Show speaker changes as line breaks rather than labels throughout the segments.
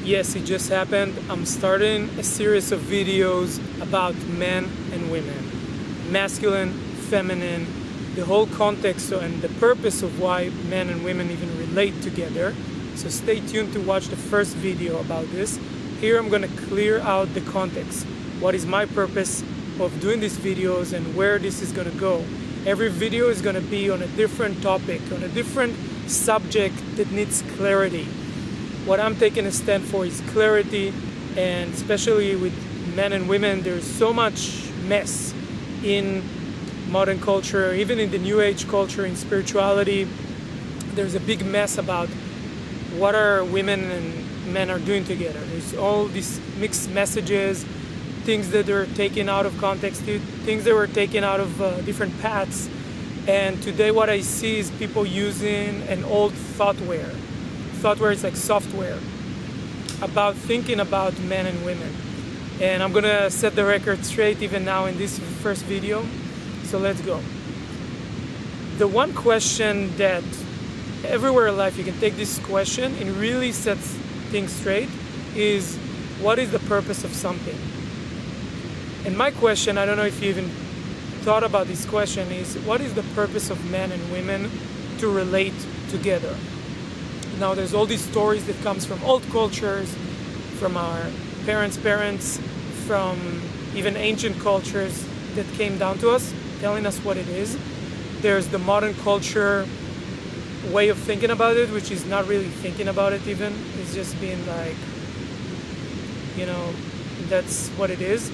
Yes, it just happened. I'm starting a series of videos about men and women, masculine, feminine, the whole context and the purpose of why men and women even relate together. So stay tuned to watch the first video about this. Here I'm going to clear out the context. What is my purpose of doing these videos and where this is going to go. Every video is going to be on a different topic, on a different subject that needs clarity. What I'm taking a stand for is clarity, and especially with men and women, there's so much mess in modern culture, even in the New Age culture, in spirituality. There's a big mess about what are women and men are doing together. There's all these mixed messages, things that are taken out of context, things that were taken out of different paths. And today what I see is people using an old Thought-Ware. Thought-Ware is like Softheware, about thinking about men and women. And I'm gonna set the record straight even now in this first video. So let's go. The one question that everywhere in life you can take this question and really sets things straight is, what is the purpose of something? And my question, I don't know if you even thought about this question, is what is the purpose of men and women to relate together? Now there's all these stories that comes from old cultures, from our parents' parents, from even ancient cultures that came down to us, telling us what it is. There's the modern culture way of thinking about it, which is not really thinking about it even. It's just being like, you know, that's what it is.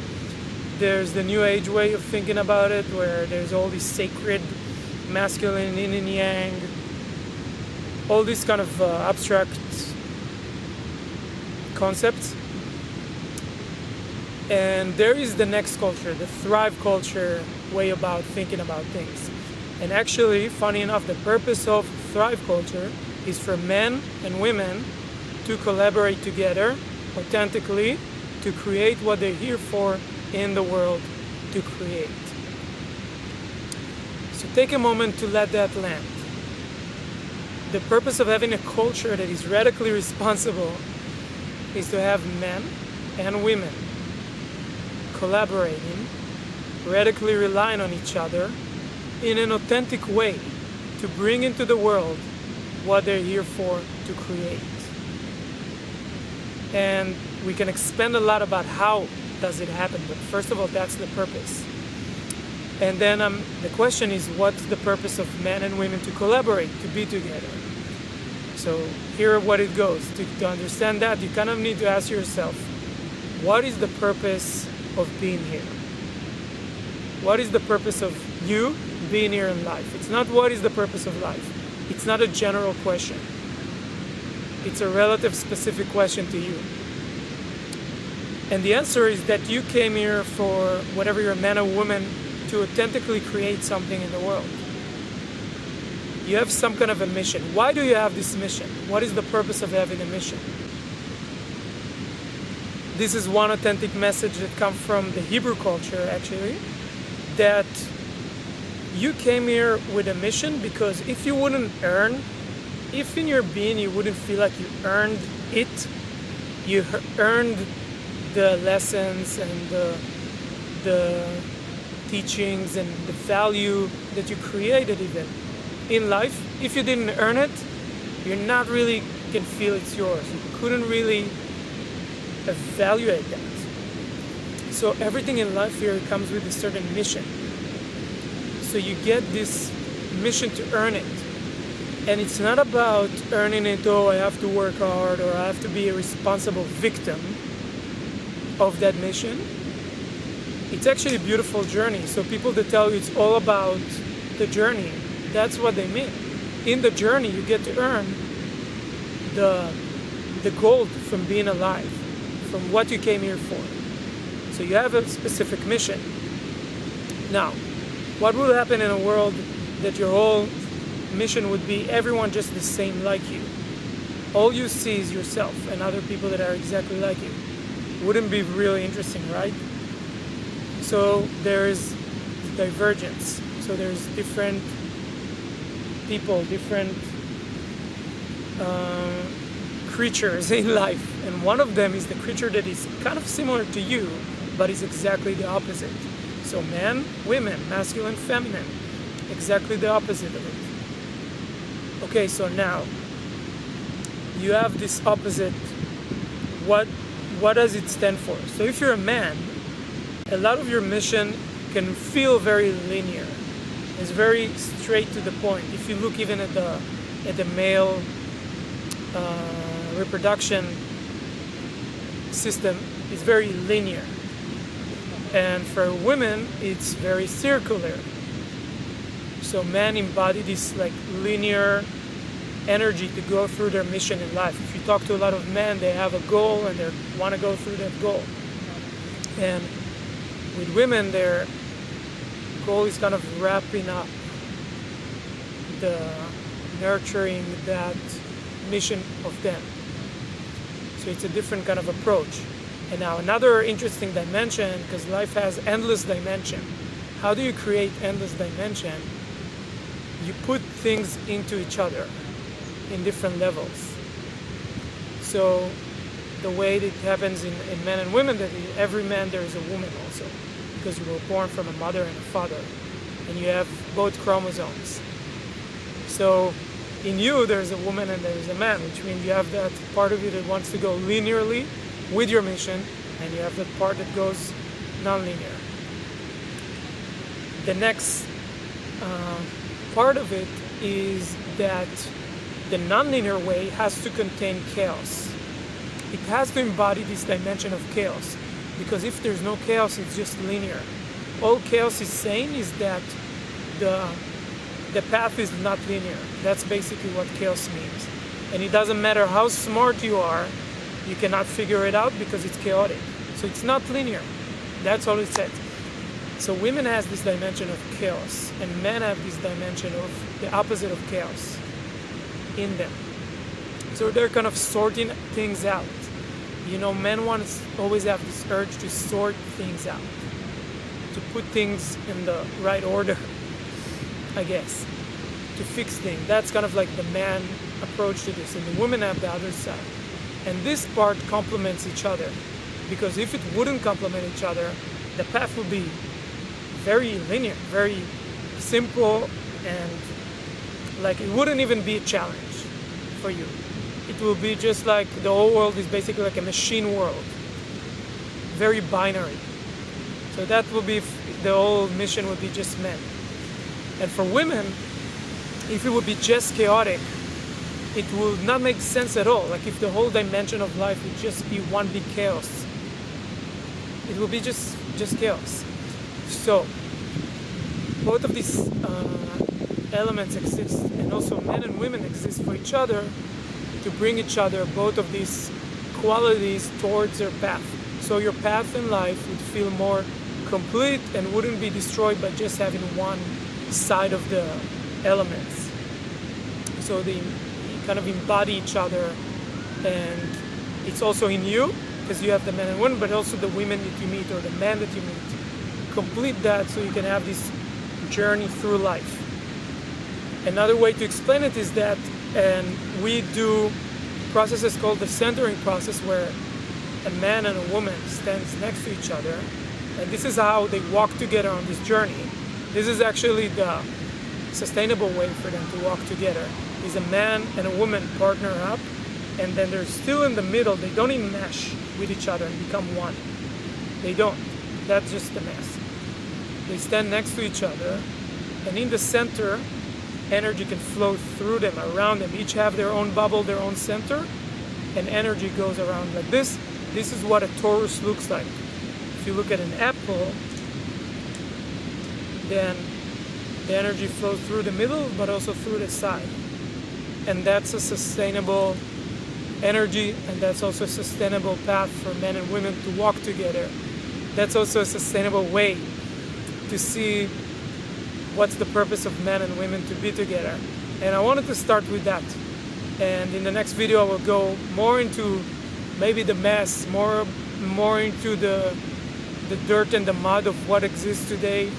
There's the New Age way of thinking about it, where there's all these sacred masculine, yin and yang, all these kind of abstract concepts. And there is the next culture, the Thrive culture way about thinking about things. And actually, funny enough, the purpose of Thrive culture is for men and women to collaborate together authentically to create what they're here for in the world to create. So take a moment to let that land. The purpose of having a culture that is radically responsible is to have men and women collaborating, radically relying on each other in an authentic way to bring into the world what they're here for to create. And we can expand a lot about how does it happen, but first of all, that's the purpose. And then the question is, what's the purpose of men and women to collaborate, to be together? So here what it goes. To understand that, you kind of need to ask yourself, what is the purpose of being here? What is the purpose of you being here in life? It's not what is the purpose of life. It's not a general question. It's a relative specific question to you. And the answer is that you came here for, whatever you're a man or woman, to authentically create something in the world. You have some kind of a mission. Why do you have this mission? What is the purpose of having a mission? This is one authentic message that comes from the Hebrew culture, actually, that you came here with a mission because if you wouldn't earn, if in your being you wouldn't feel like you earned it, you earned the lessons and the teachings and the value that you created even in life, if you didn't earn it, you're not really can feel it's yours. You couldn't really evaluate that. So everything in life here comes with a certain mission. So you get this mission to earn it. And it's not about earning it, oh, I have to work hard or I have to be a responsible victim of that mission. It's actually a beautiful journey. So people that tell you it's all about the journey, that's what they mean. In the journey, you get to earn the gold from being alive, from what you came here for. So you have a specific mission. Now, what would happen in a world that your whole mission would be everyone just the same like you? All you see is yourself and other people that are exactly like you. Wouldn't be really interesting, right? So there is divergence. So there's different people, different creatures in life, and one of them is the creature that is kind of similar to you, but is exactly the opposite. So man, women, masculine, feminine, exactly the opposite of it. Okay, so now you have this opposite. What does it stand for? So if you're a man, a lot of your mission can feel very linear. It's very straight to the point. If you look even at the male reproduction system, it's very linear. And for women, it's very circular. So men embody this like linear energy to go through their mission in life. If you talk to a lot of men, they have a goal and they want to go through that goal. And with women, their goal is kind of wrapping up the nurturing that mission of them. So it's a different kind of approach. And now another interesting dimension, because life has endless dimension. How do you create endless dimension? You put things into each other in different levels. So the way that happens in men and women, that in every man there is a woman also, because you were born from a mother and a father, and you have both chromosomes. So in you there's a woman and there's a man, which means you have that part of you that wants to go linearly with your mission, and you have that part that goes non-linear. The next part of it is that the non-linear way has to contain chaos. It has to embody this dimension of chaos, because if there's no chaos, it's just linear. All chaos is saying is that the path is not linear. That's basically what chaos means. And it doesn't matter how smart you are, you cannot figure it out because it's chaotic. So it's not linear. That's all it says. So women has this dimension of chaos, and men have this dimension of the opposite of chaos in them. So they're kind of sorting things out. You know, men always have this urge to sort things out, to put things in the right order, I guess, to fix things. That's kind of like the man approach to this, and the women have the other side. And this part complements each other, because if it wouldn't complement each other, the path would be very linear, very simple, and like it wouldn't even be a challenge for you. It will be just like the whole world is basically like a machine world, very binary. So that will be, the whole mission would be just men. And for women, if it would be just chaotic, it will not make sense at all. Like if the whole dimension of life would just be one big chaos, it will be just chaos. So both of these elements exist, and also men and women exist for each other to bring each other both of these qualities towards their path. So your path in life would feel more complete and wouldn't be destroyed by just having one side of the elements. So they kind of embody each other, and it's also in you, because you have the men and women, but also the women that you meet or the men that you meet. Complete that so you can have this journey through life. Another way to explain it is that, and we do processes called the centering process, where a man and a woman stands next to each other, and this is how they walk together on this journey. This is actually the sustainable way for them to walk together, is a man and a woman partner up, and then they're still in the middle. They don't even mesh with each other and become one. They don't. That's just a mess. They stand next to each other, and in the center, energy can flow through them, around them. Each have their own bubble, their own center, and energy goes around like this. This is what a torus looks like. If you look at an apple, then the energy flows through the middle, but also through the side. And that's a sustainable energy, and that's also a sustainable path for men and women to walk together. That's also a sustainable way to see what's the purpose of men and women to be together. And I wanted to start with that. And in the next video I will go more into maybe the mess, more into the dirt and the mud of what exists today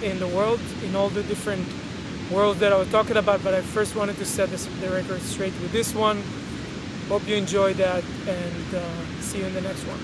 in the world, in all the different worlds that I was talking about. But I first wanted to set the record straight with this one. Hope you enjoyed that, and see you in the next one.